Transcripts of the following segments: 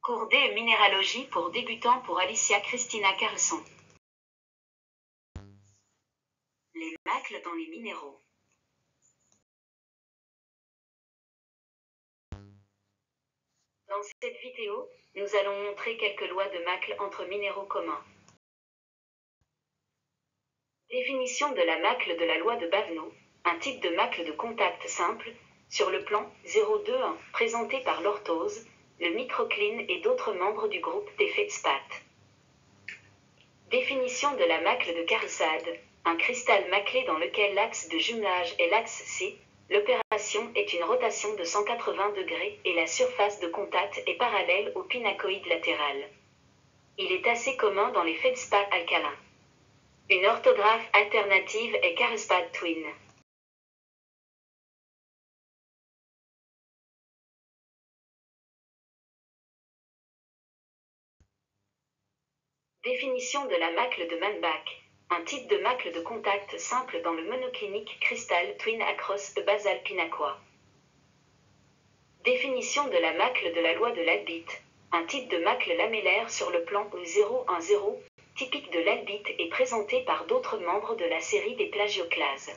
Cours D minéralogie pour débutants pour Alicia Christina Carlson. Les macles dans les minéraux. Dans cette vidéo, nous allons montrer quelques lois de macles entre minéraux communs. Définition de la macle de la loi de Bavneau, un type de macle de contact simple, sur le plan 0,2,1, présenté par l'orthose, le microcline et d'autres membres du groupe des feldspaths. Définition de la macle de Carlsbad, un cristal maclé dans lequel l'axe de jumelage est l'axe C. L'opération est une rotation de 180 degrés et la surface de contact est parallèle au pinacoïde latéral. Il est assez commun dans les feldspaths alcalins. Une orthographe alternative est Carlsbad Twin. Définition de la macle de Manbach, un type de macle de contact simple dans le monoclinique cristal twin across a basal pinacois. Définition de la macle de la loi de l'albite, un type de macle lamellaire sur le plan 0,10, typique de l'albite et présenté par d'autres membres de la série des plagioclases.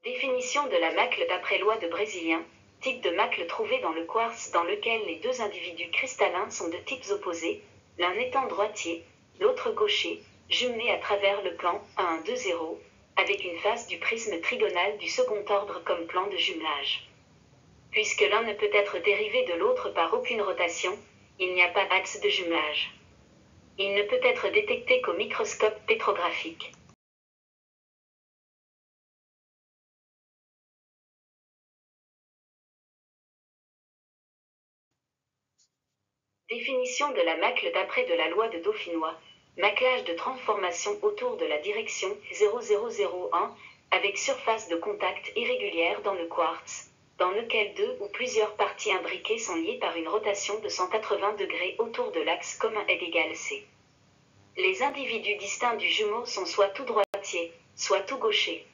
Définition de la macle d'après loi de Brésilien, type de macle trouvé dans le quartz dans lequel les deux individus cristallins sont de types opposés, l'un étant droitier, l'autre gaucher, jumelés à travers le plan 1,2,0, avec une face du prisme trigonal du second ordre comme plan de jumelage. Puisque l'un ne peut être dérivé de l'autre par aucune rotation, il n'y a pas d'axe de jumelage. Il ne peut être détecté qu'au microscope pétrographique. Définition de la macle d'après de la loi de Dauphinois, maclage de transformation autour de la direction 0001, avec surface de contact irrégulière dans le quartz, dans lequel deux ou plusieurs parties imbriquées sont liées par une rotation de 180 degrés autour de l'axe commun est égal C. Les individus distincts du jumeau sont soit tout droitiers, soit tout gauchers.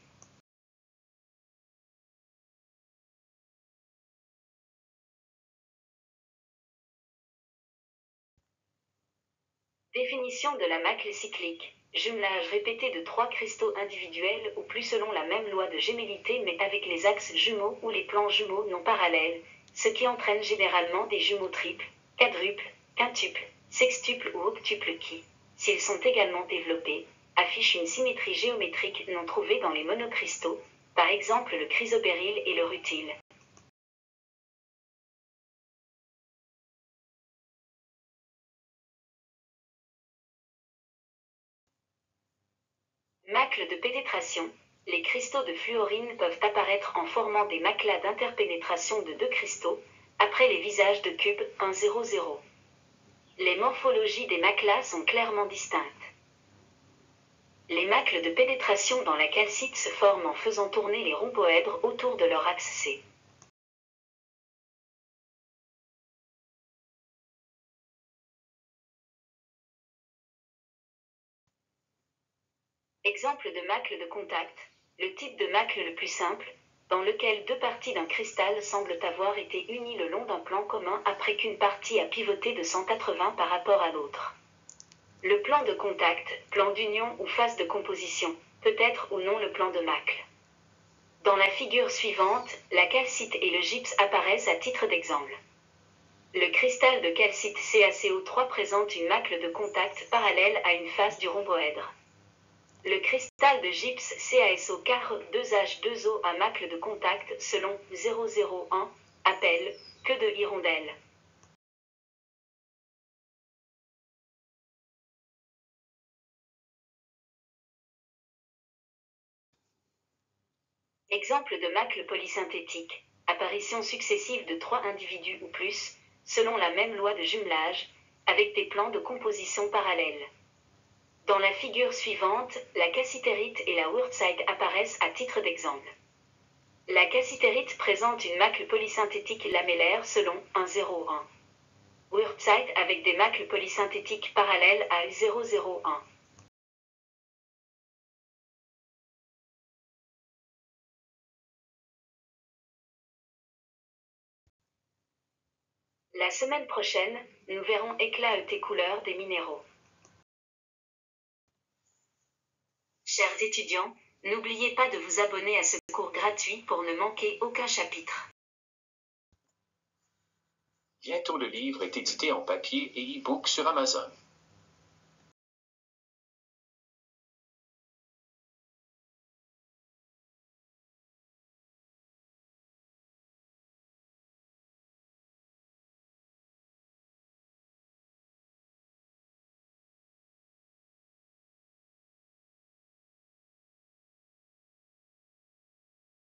Définition de la macle cyclique, jumelage répété de trois cristaux individuels ou plus selon la même loi de gémellité mais avec les axes jumeaux ou les plans jumeaux non parallèles, ce qui entraîne généralement des jumeaux triples, quadruples, quintuples, sextuples ou octuples qui, s'ils sont également développés, affichent une symétrie géométrique non trouvée dans les monocristaux, par exemple le chrysobéryl et le rutile. Macle de pénétration. Les cristaux de fluorine peuvent apparaître en formant des maclas d'interpénétration de deux cristaux, après les visages de cube 1,0,0. Les morphologies des maclas sont clairement distinctes. Les macles de pénétration dans la calcite se forment en faisant tourner les rhomboèdres autour de leur axe C. Exemple de macle de contact, le type de macle le plus simple, dans lequel deux parties d'un cristal semblent avoir été unies le long d'un plan commun après qu'une partie a pivoté de 180 par rapport à l'autre. Le plan de contact, plan d'union ou phase de composition, peut être ou non le plan de macle. Dans la figure suivante, la calcite et le gypse apparaissent à titre d'exemple. Le cristal de calcite CaCO3 présente une macle de contact parallèle à une face du rhomboèdre. Le cristal de gypse CaSO4-2H2O à macle de contact selon 001 appelle queue de hirondelle. Exemple de macle polysynthétique, apparition successive de trois individus ou plus, selon la même loi de jumelage, avec des plans de composition parallèles. Dans la figure suivante, la cassitérite et la wurtzite apparaissent à titre d'exemple. La cassitérite présente une macle polysynthétique lamellaire selon 1,01. Wurtzite avec des macles polysynthétiques parallèles à 0,01. La semaine prochaine, nous verrons éclat et couleurs des minéraux. Chers étudiants, n'oubliez pas de vous abonner à ce cours gratuit pour ne manquer aucun chapitre. Bientôt le livre est édité en papier et e-book sur Amazon.